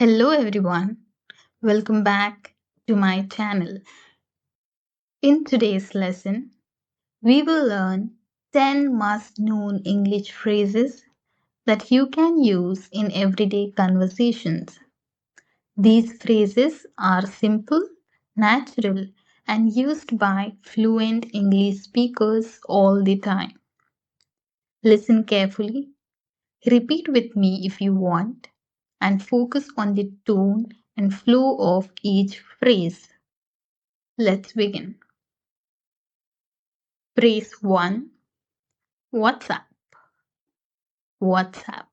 Hello everyone, welcome back to my channel. In today's lesson, we will learn 10 must known English phrases that you can use in everyday conversations. These phrases are simple, natural, and used by fluent English speakers all the time. Listen carefully, repeat with me if you want, and focus on the tone and flow of each phrase. Let's begin. Phrase 1. WhatsApp. WhatsApp.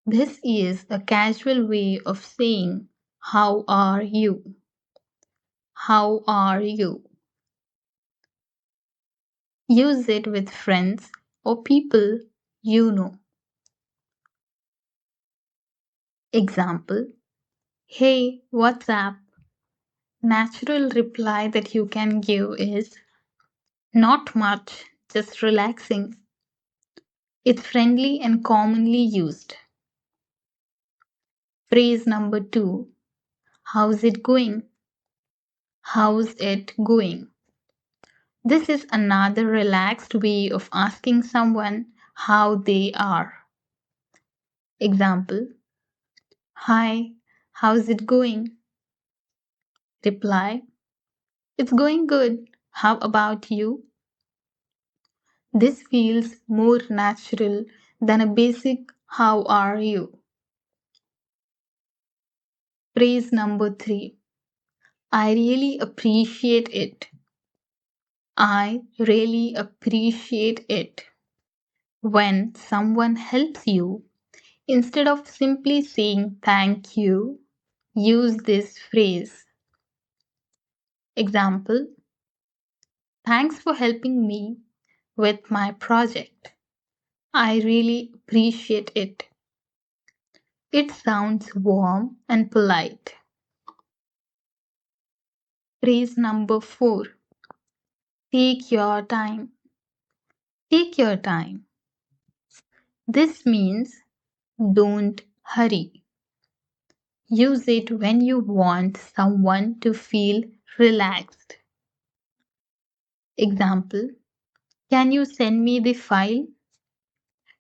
This is a casual way of saying, how are you? How are you? Use it with friends or people you know. Example. Hey, what's up? Natural reply that you can give is not much, just relaxing. It's friendly and commonly used. Phrase number 2. How's it going? How's it going? This is another relaxed way of asking someone how they are. Example. Hi, how's it going? Reply. It's going good. How about you? This feels more natural than a basic how are you. Phrase number 3. I really appreciate it. I really appreciate it. When someone helps you, instead of simply saying thank you, use this phrase. Example. Thanks for helping me with my project. I really appreciate it. It sounds warm and polite. Phrase number 4. Take your time. Take your time. This means don't hurry. Use it when you want someone to feel relaxed. Example. Can you send me the file?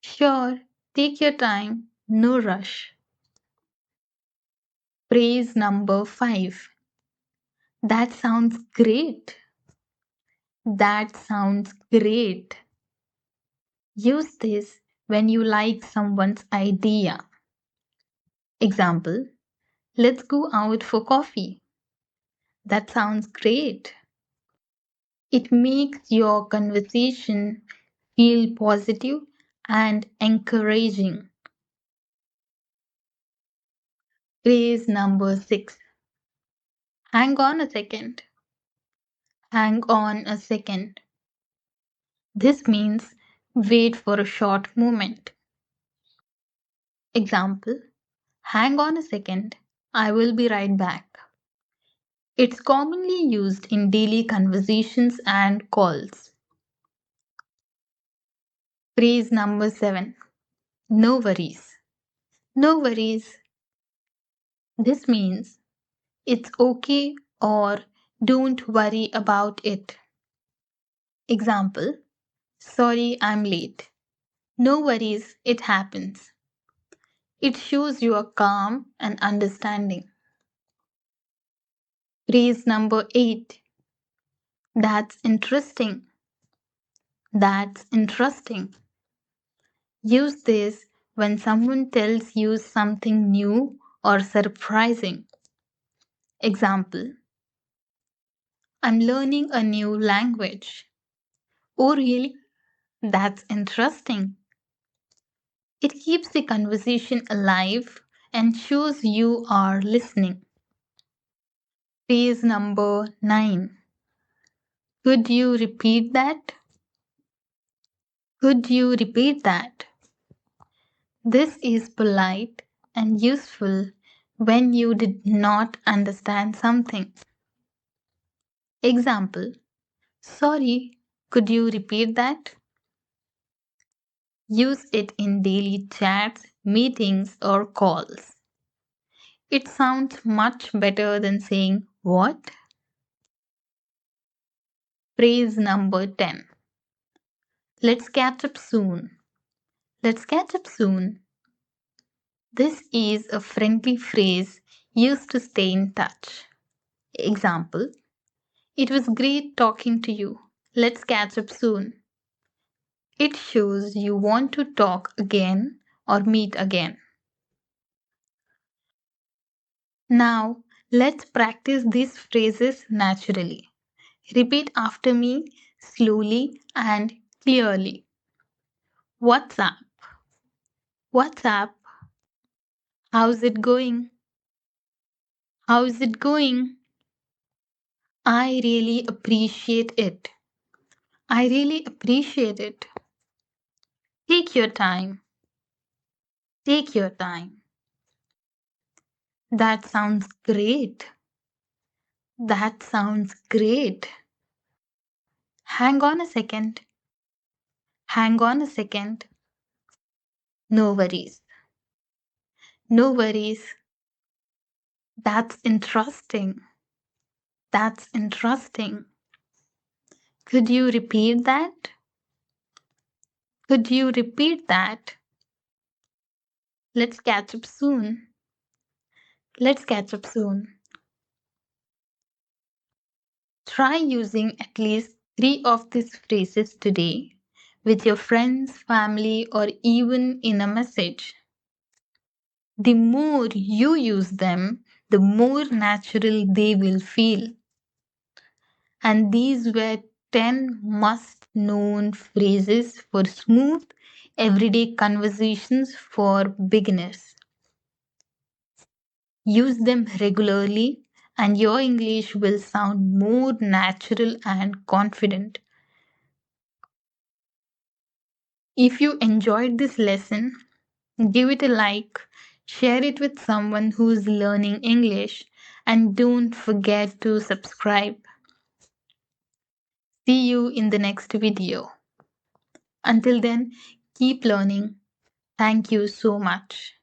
Sure, take your time, no rush. Phrase number 5. That sounds great. That sounds great. Use this when you like someone's idea. Example. Let's go out for coffee. That sounds great. It makes your conversation feel positive and encouraging. Phrase number 6. Hang on a second. Hang on a second. This means wait for a short moment. Example. Hang on a second. I will be right back. It's commonly used in daily conversations and calls. Phrase number 7. No worries. No worries. This means it's okay or don't worry about it. Example. Sorry, I'm late. No worries, it happens. It shows you are calm and understanding. Phrase number 8. That's interesting. That's interesting. Use this when someone tells you something new or surprising. Example. I'm learning a new language. Oh, really? That's interesting. It keeps the conversation alive and shows you are listening. Phrase number 9. Could you repeat that? Could you repeat that? This is polite and useful when you did not understand something. Example. Sorry, could you repeat that? Use it in daily chats, meetings, or calls. It sounds much better than saying what? Phrase number 10. Let's catch up soon. Let's catch up soon. This is a friendly phrase used to stay in touch. Example: it was great talking to you. Let's catch up soon. It shows you want to talk again or meet again. Now, let's practice these phrases naturally. Repeat after me slowly and clearly. What's up? What's up? How's it going? How's it going? I really appreciate it. I really appreciate it. Take your time. Take your time. That sounds great. That sounds great. Hang on a second. Hang on a second. No worries. No worries. That's interesting. That's interesting. Could you repeat that? Could you repeat that? Let's catch up soon. Let's catch up soon. Try using at least 3 of these phrases today with your friends, family, or even in a message. The more you use them, the more natural they will feel. And these were 10 must known phrases for smooth, everyday conversations for beginners. Use them regularly, and your English will sound more natural and confident. If you enjoyed this lesson, give it a like, share it with someone who's learning English, and don't forget to subscribe. See you in the next video. Until then, keep learning. Thank you so much.